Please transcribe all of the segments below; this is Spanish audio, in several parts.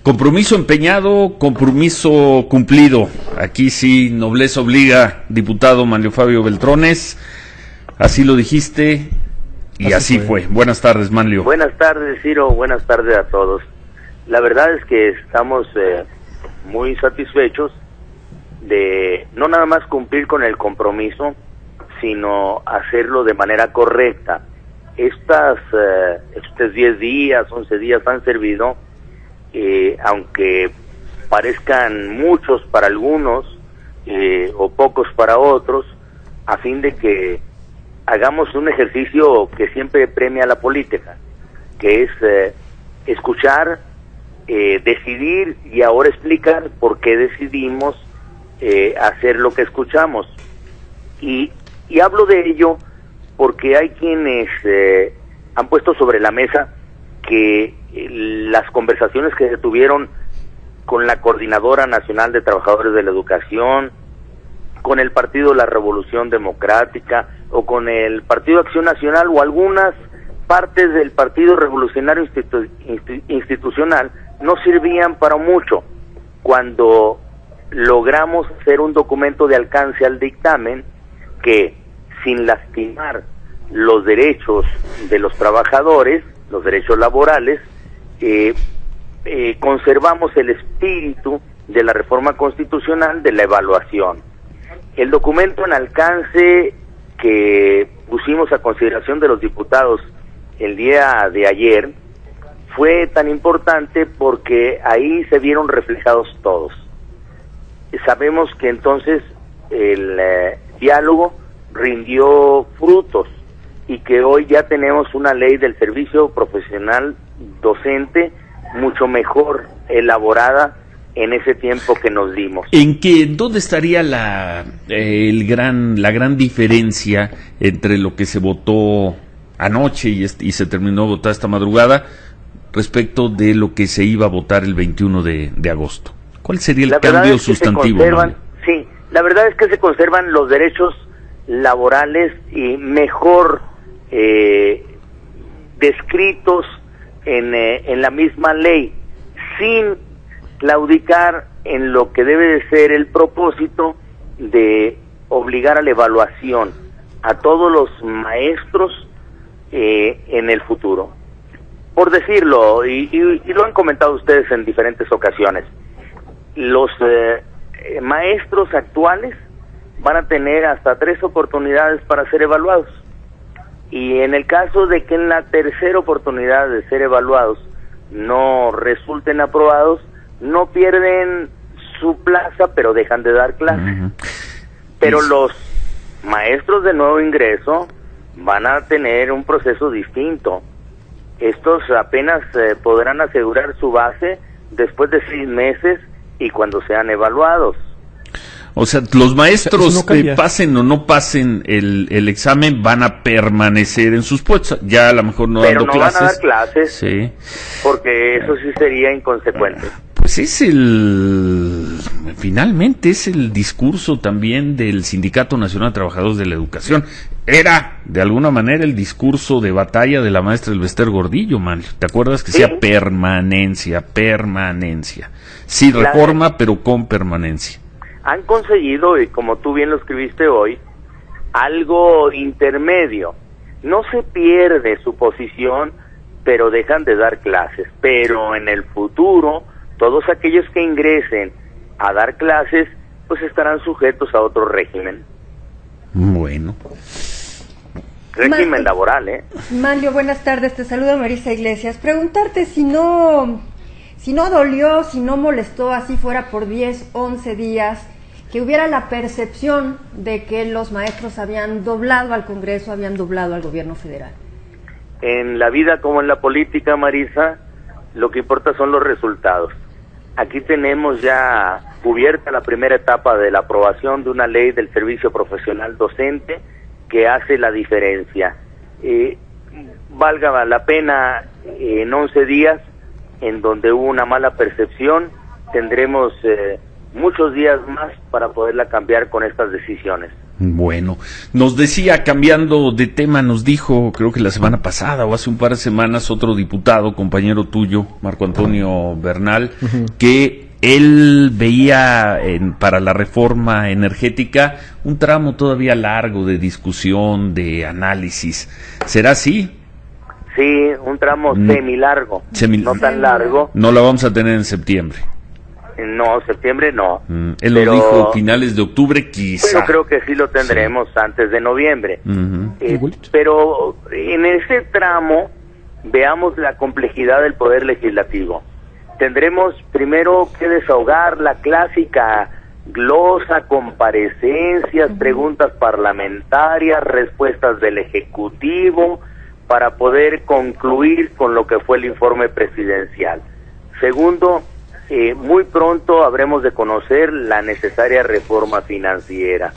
Compromiso empeñado, compromiso cumplido. Aquí sí, nobleza obliga, diputado Manlio Fabio Beltrones. Así lo dijiste y así fue. Buenas tardes, Manlio. Buenas tardes, Ciro. Buenas tardes a todos. La verdad es que estamos muy satisfechos de no nada más cumplir con el compromiso, sino hacerlo de manera correcta. Estos 10 días, 11 días han servido, aunque parezcan muchos para algunos o pocos para otros, a fin de que hagamos un ejercicio que siempre premia la política, que es escuchar, decidir y ahora explicar por qué decidimos hacer lo que escuchamos. Y hablo de ello porque hay quienes han puesto sobre la mesa que las conversaciones que se tuvieron con la Coordinadora Nacional de Trabajadores de la Educación, con el Partido de la Revolución Democrática o con el Partido Acción Nacional o algunas partes del Partido Revolucionario Institucional no servían para mucho, cuando logramos hacer un documento de alcance al dictamen que, sin lastimar los derechos de los trabajadores, los derechos laborales, conservamos el espíritu de la reforma constitucional de la evaluación. El documento en alcance que pusimos a consideración de los diputados el día de ayer fue tan importante porque ahí se vieron reflejados todos. Sabemos que entonces el diálogo rindió frutos y que hoy ya tenemos una ley del servicio profesional docente mucho mejor elaborada en ese tiempo que nos dimos. ¿Dónde estaría la gran diferencia entre lo que se votó anoche y se terminó de votar esta madrugada respecto de lo que se iba a votar el 21 de agosto? ¿Cuál sería el cambio sustantivo? Sí, la verdad es que se conservan los derechos laborales y mejor descritos en la misma ley, sin claudicar en lo que debe de ser el propósito de obligar a la evaluación a todos los maestros en el futuro. Por decirlo, y lo han comentado ustedes en diferentes ocasiones, los maestros actuales van a tener hasta 3 oportunidades para ser evaluados, y en el caso de que en la tercera oportunidad de ser evaluados no resulten aprobados, no pierden su plaza, pero dejan de dar clases. Pero los maestros de nuevo ingreso van a tener un proceso distinto. Estos apenas podrán asegurar su base después de 6 meses y cuando sean evaluados. O sea, los maestros pasen o no pasen el examen van a permanecer en sus puestos, ya a lo mejor no dando clases. Pero no van a dar clases, sí, porque eso sí sería inconsecuente. Pues finalmente es el discurso también del Sindicato Nacional de Trabajadores de la Educación. Era, de alguna manera, el discurso de batalla de la maestra Elvester Gordillo, man. ¿Te acuerdas que decía permanencia? Sí, reforma, pero con permanencia. Han conseguido, y como tú bien lo escribiste hoy, algo intermedio. No se pierde su posición, pero dejan de dar clases. Pero en el futuro, todos aquellos que ingresen a dar clases, pues estarán sujetos a otro régimen. Bueno. Régimen laboral, Manlio, buenas tardes, te saluda Marisa Iglesias. Preguntarte si no dolió, si no molestó, así fuera por 10, 11 días, que hubiera la percepción de que los maestros habían doblado al Congreso, habían doblado al gobierno federal. En la vida como en la política, Marisa, lo que importa son los resultados. Aquí tenemos ya cubierta la primera etapa de la aprobación de una ley del servicio profesional docente que hace la diferencia. Valga la pena, en 11 días, en donde hubo una mala percepción, tendremos muchos días más para poderla cambiar con estas decisiones. Bueno, nos decía, cambiando de tema, nos dijo, creo que la semana pasada o hace un par de semanas, otro diputado, compañero tuyo, Marco Antonio Bernal, que él veía para la reforma energética un tramo todavía largo de discusión, de análisis. ¿Será así? Sí, un tramo semilargo, no tan largo. No la vamos a tener en septiembre. No, septiembre no. Él lo dijo finales de octubre, quizá. Yo creo que sí lo tendremos antes de noviembre. Pero en ese tramo veamos la complejidad del Poder Legislativo. Tendremos primero que desahogar la clásica glosa, comparecencias, preguntas parlamentarias, respuestas del Ejecutivo, para poder concluir con lo que fue el informe presidencial. Segundo, muy pronto habremos de conocer la necesaria reforma financiera.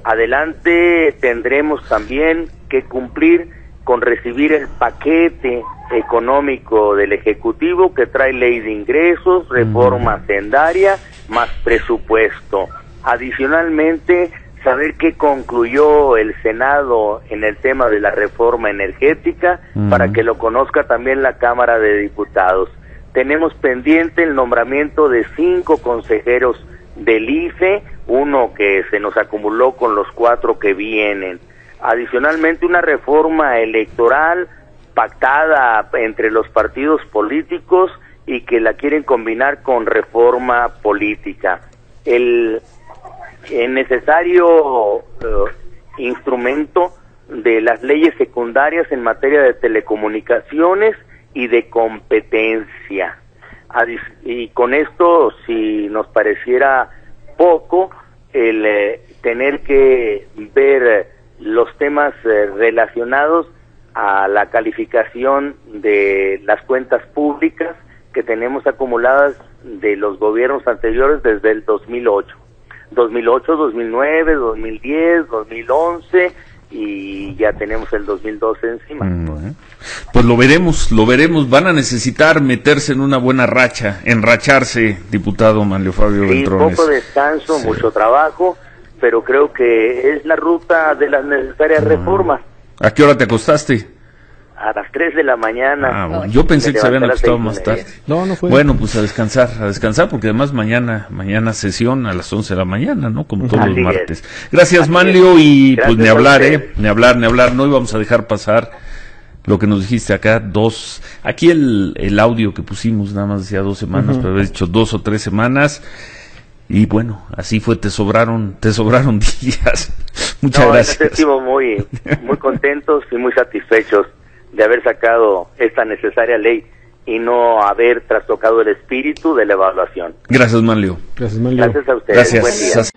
Adelante tendremos también que cumplir con recibir el paquete económico del Ejecutivo que trae ley de ingresos, reforma hacendaria, más presupuesto. Adicionalmente, saber qué concluyó el Senado en el tema de la reforma energética, para que lo conozca también la Cámara de Diputados. Tenemos pendiente el nombramiento de 5 consejeros del IFE, uno que se nos acumuló con los 4 que vienen. Adicionalmente, una reforma electoral pactada entre los partidos políticos y que la quieren combinar con reforma política. El necesario instrumento de las leyes secundarias en materia de telecomunicaciones y de competencia. Y con esto, si nos pareciera poco, el tener que ver los temas relacionados a la calificación de las cuentas públicas que tenemos acumuladas de los gobiernos anteriores desde el 2008, 2009, 2010, 2011 y ya tenemos el 2012 encima. Pues lo veremos, van a necesitar meterse en una buena racha, enracharse, diputado Manlio Fabio Beltrones. Poco descanso, mucho trabajo, pero creo que es la ruta de las necesarias reformas. ¿A qué hora te acostaste? A las 3 de la mañana. Bueno, yo pensé que se habían acostado más tarde. No fue. Bueno, pues a descansar, porque además mañana sesión a las 11 de la mañana, ¿no? Como todos los martes. Gracias, Manlio, y pues ni hablar, ni hablar, no íbamos a dejar pasar lo que nos dijiste acá, aquí el audio que pusimos nada más decía 2 semanas, pero habías dicho 2 o 3 semanas, y bueno, así fue, te sobraron días. Muchas gracias. Estamos muy contentos y muy satisfechos de haber sacado esta necesaria ley y no haber trastocado el espíritu de la evaluación. Gracias, Manlio. Gracias a ustedes. Gracias. Buen día.